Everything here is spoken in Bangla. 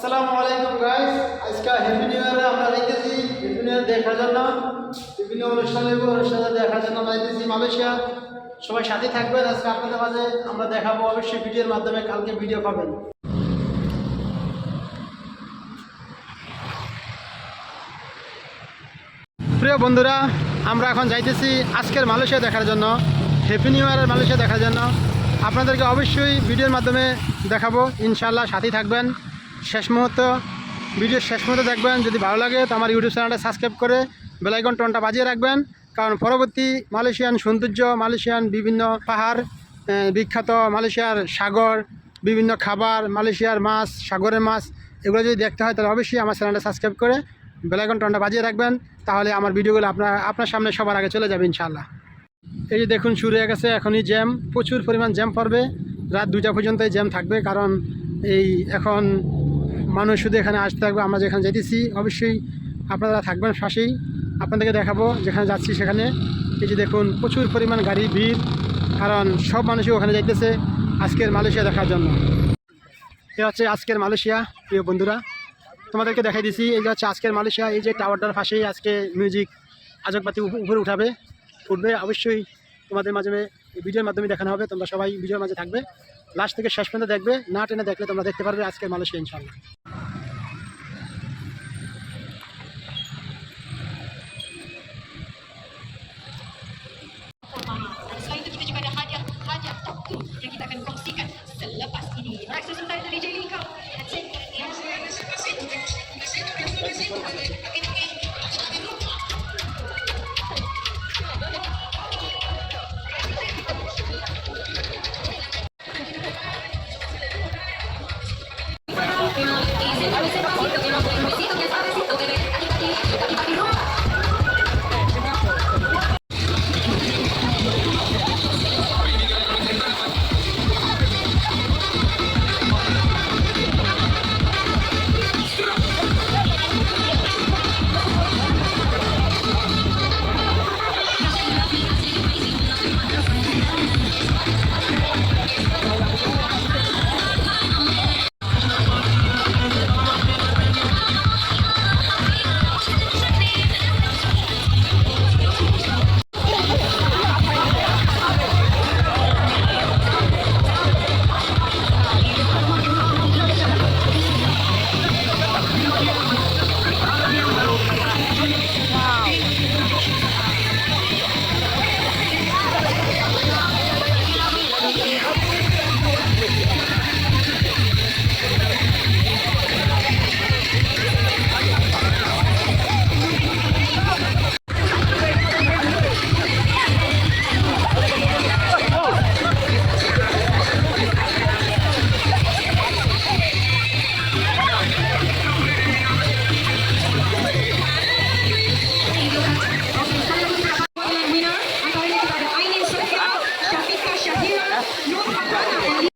আসসালামু আলাইকুম গাইস। আজকে হ্যাপি নিউ ইয়ারে আমরা যাইতেছি হ্যাপি নিউ ইয়ার দেখার জন্য, বিভিন্ন অনুষ্ঠানে দেখার জন্য যাইতেছি মালয়েশিয়া। সবাই সাথে থাকবেন। আজকে আপনাদের মাঝে আমরা দেখাবো, অবশ্যই ভিডিওর মাধ্যমে কালকে ভিডিও পাবেন। প্রিয় বন্ধুরা, আমরা এখন যাইতেছি আজকের মালয়েশিয়া দেখার জন্য, হ্যাপি নিউ ইয়ারের মালয়েশিয়া দেখার জন্য। আপনাদেরকে অবশ্যই ভিডিওর মাধ্যমে দেখাবো, ইনশাআল্লাহ সাথেই থাকবেন। ভিডিওর শেষ মুহূর্তে দেখবেন। যদি ভালো লাগে তো আমার ইউটিউব চ্যানেলটা সাবস্ক্রাইব করে বেল আইকন টনটা বাজিয়ে রাখবেন, কারণ পরবর্তী মালয়েশিয়ান সৌন্দর্য, মালয়েশিয়ান বিভিন্ন পাহাড়, বিখ্যাত মালয়েশিয়ার সাগর, বিভিন্ন খাবার, মালয়েশিয়ার মাছ, সাগরের মাছ, এগুলো যদি দেখতে হয় তাহলে অবশ্যই আমার চ্যানেলটা সাবস্ক্রাইব করে বেল আইকন টনটা বাজিয়ে রাখবেন। তাহলে আমার ভিডিওগুলো আপনার সামনে সবার আগে চলে যাবে ইনশাআল্লাহ। এই যে দেখুন, শুরু হয়ে গেছে এখনই জ্যাম, প্রচুর পরিমাণ জ্যাম পড়বে। রাত 2টা পর্যন্তই জ্যাম থাকবে, কারণ এখন মানুষ শুধু এখানে আসতে থাকবে। আমরা যেখানে যেতেছি অবশ্যই আপনারা থাকবেন পাশেই, আপনাদেরকে দেখাবো যেখানে যাচ্ছি সেখানে। এই যে দেখুন, প্রচুর পরিমাণ গাড়ি ভিড়, কারণ সব মানুষই ওখানে যাইতেছে আজকের মালয়েশিয়া দেখার জন্য। এ হচ্ছে আজকের মালয়েশিয়া। প্রিয় বন্ধুরা, তোমাদেরকে দেখাই দিছি, এই যে হচ্ছে আজকের মালয়েশিয়া। এই যে টাওয়ারটার পাশেই আজকে মিউজিক আজকবাতি উপরে উঠবে। অবশ্যই তোমাদের মাধ্যমে ভিডিওর মাধ্যমে দেখানো হবে। তোমরা সবাই ভিডিওর মাঝে থাকবে, লাস্ট থেকে শেষ পর্যন্ত দেখবে। না টেনে দেখলে তোমরা দেখতে পারবে আজকের মালয়েশিয়া ইনশাআল্লাহ।